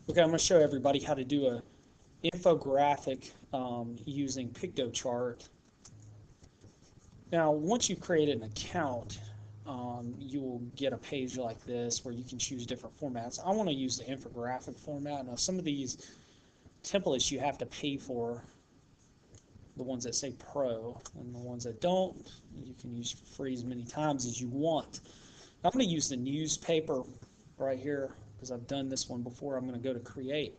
Okay, I'm going to show everybody how to do a infographic using piktochart. Now, once you've created an account, you will get a page like this where you can choose different formats. I want to use the infographic format. Now, some of these templates you have to pay for, the ones that say Pro, and the ones that don't, you can use free as many times as you want. I'm going to use the newspaper right here because I've done this one before. I'm going to go to Create.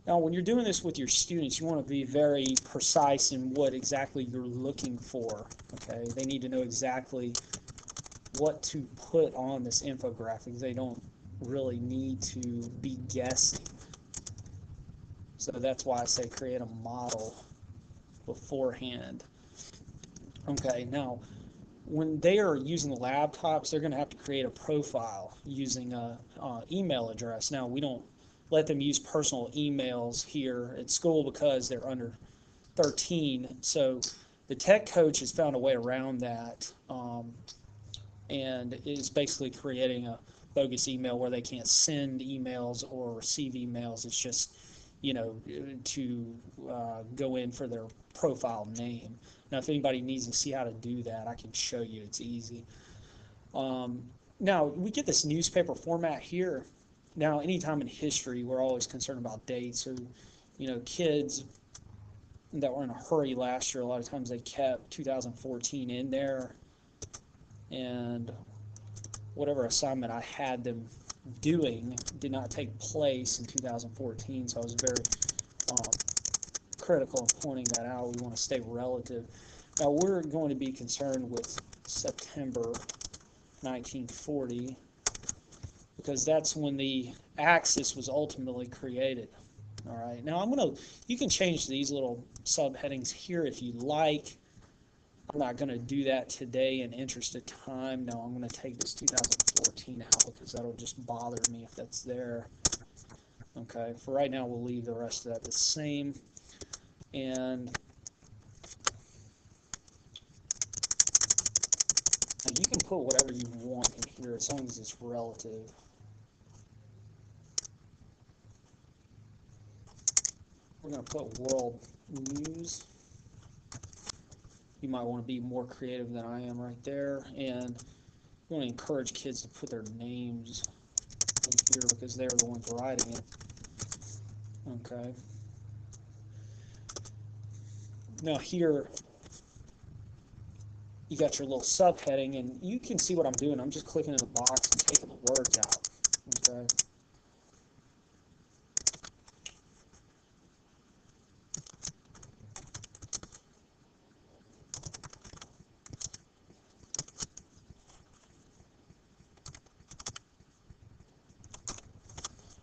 Now, when you're doing this with your students, you want to be very precise in what exactly you're looking for. Okay, they need to know exactly what to put on this infographic. They don't really need to be guessing. So that's why I say create a model beforehand. Okay, now when they are using the laptops, they're going to have to create a profile using a email address. Now, we don't let them use personal emails here at school because they're under 13. So the tech coach has found a way around that, and is basically creating a bogus email where they can't send emails or receive emails. It's just, to go in for their profile name. Now, if anybody needs to see how to do that, I can show you. It's easy. Now, we get this newspaper format here. Now, anytime in history, we're always concerned about dates. So, kids that were in a hurry last year, a lot of times they kept 2014 in there. And whatever assignment I had them doing did not take place in 2014, so I was very critical in pointing that out. We want to stay relative. Now, we're going to be concerned with September 1940 because that's when the axis was ultimately created. All right. Now, you can change these little subheadings here if you like. I'm not going to do that today in interest of time. No, I'm going to take this 2014 out because that'll just bother me if that's there. Okay, for right now, we'll leave the rest of that the same. And you can put whatever you want in here as long as it's relative. We're going to put world news. You might want to be more creative than I am right there. And we want to encourage kids to put their names in here because they're the ones writing it. Okay. Now here, you got your little subheading, and you can see what I'm doing. I'm just clicking in the box and taking the words out. Okay.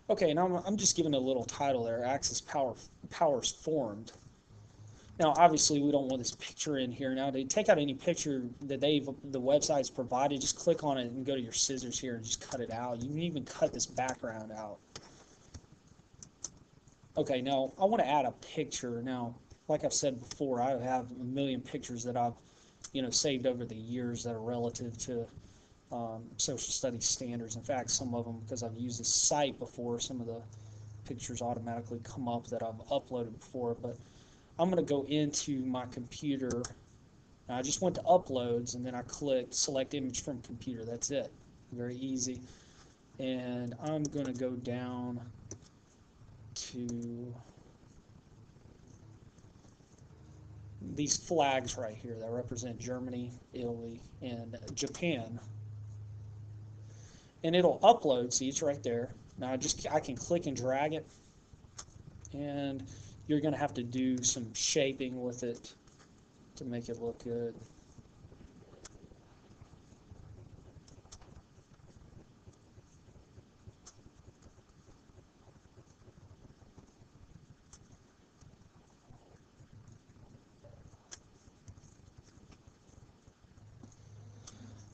Okay, now I'm just giving a little title there, Axis Powers Formed. Now, obviously, we don't want this picture in here. Now, to take out any picture that the website's provided, just click on it and go to your scissors here and just cut it out. You can even cut this background out. Okay, now, I want to add a picture. Now, like I've said before, I have a million pictures that I've, saved over the years that are relative to social studies standards. In fact, some of them, because I've used this site before, some of the pictures automatically come up that I've uploaded before. But I'm going to go into my computer. I just went to uploads, and then I clicked select image from computer. That's it. Very easy. And I'm going to go down to these flags right here that represent Germany, Italy, and Japan. And it'll upload, see, it's right there. Now I can click and drag it, and you're going to have to do some shaping with it to make it look good.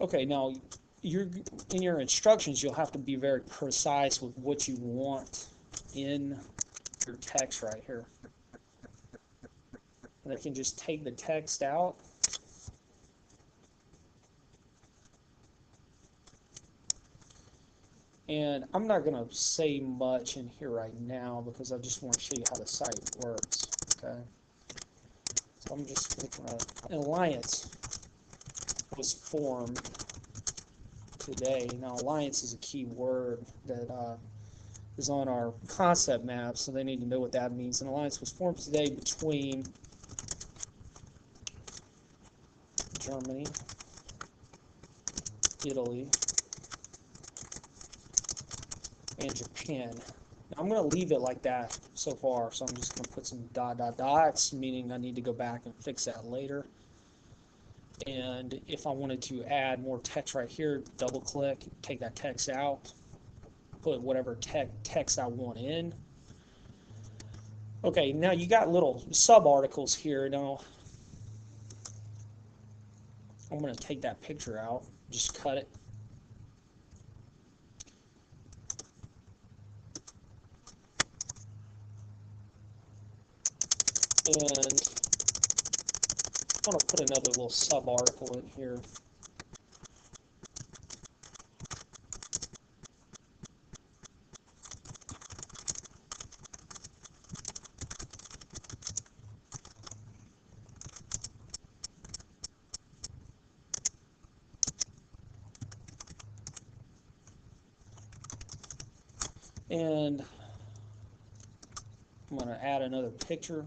Okay, now in your instructions, you'll have to be very precise with what you want in your text right here. And I can just take the text out. And I'm not going to say much in here right now because I just want to show you how the site works. Okay. So I'm just looking at an alliance was formed today. Now, alliance is a key word that is on our concept map, so they need to know what that means. An alliance was formed today between Germany, Italy, and Japan. Now, I'm going to leave it like that so far, so I'm just going to put some dots, meaning I need to go back and fix that later. And if I wanted to add more text right here, double click, take that text out, put whatever text I want in. Okay, now you got little sub-articles here. Now, I'm going to take that picture out, just cut it. And I'm going to put another little sub-article in here. And I'm going to add another picture.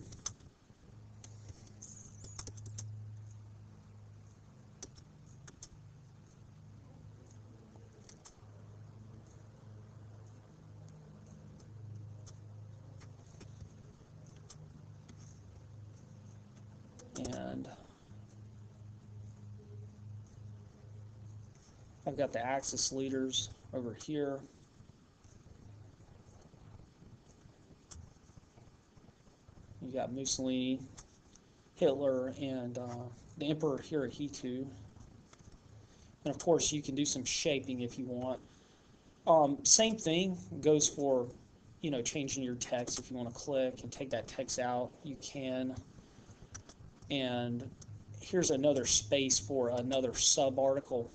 And I've got the Axis leaders over here. You got Mussolini, Hitler, and the Emperor Hirohito. And of course, you can do some shaping if you want. Same thing goes for, changing your text. If you want to click and take that text out, you can. And here's another space for another sub-article.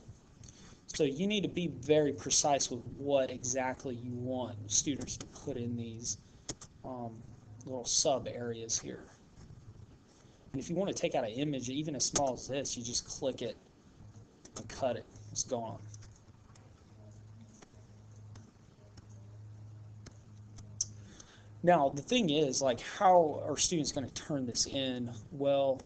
So you need to be very precise with what exactly you want students to put in these little sub areas here. And if you want to take out an image, even as small as this, you just click it and cut it. It's gone. Now, the thing is, like, how are students going to turn this in? Well,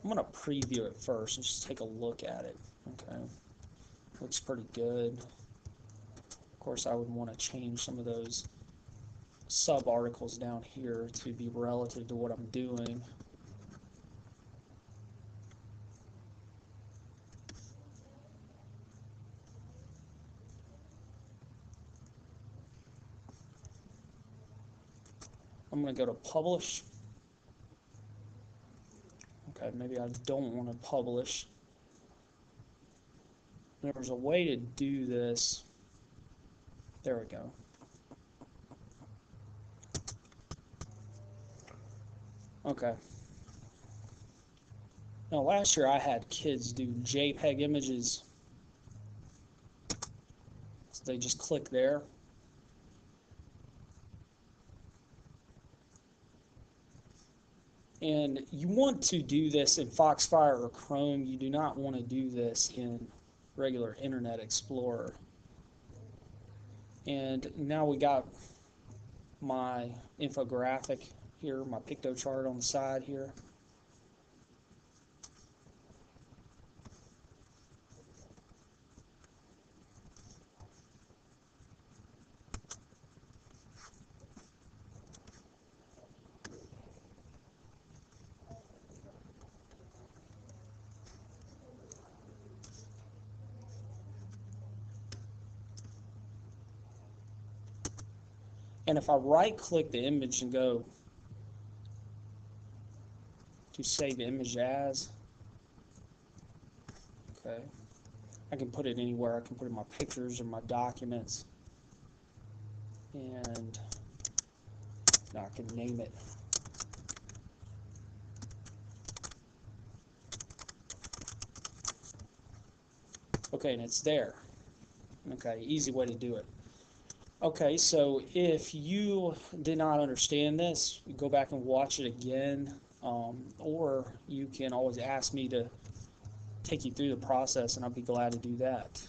I'm going to preview it first and just take a look at it. Okay. Looks pretty good. Of course, I would want to change some of those sub-articles down here to be relative to what I'm doing. I'm going to go to publish. Okay, maybe I don't want to publish. There's a way to do this. There we go. Okay. Now, last year I had kids do JPEG images. So they just click there. And you want to do this in Foxfire or Chrome. You do not want to do this in regular Internet Explorer. And now we got my infographic here, my piktochart on the side here. And if I right-click the image and go to save image as, okay, I can put it anywhere. I can put it in my pictures or my documents, and now I can name it. Okay, and it's there. Okay, easy way to do it. Okay, so if you did not understand this, go back and watch it again, or you can always ask me to take you through the process, and I'll be glad to do that.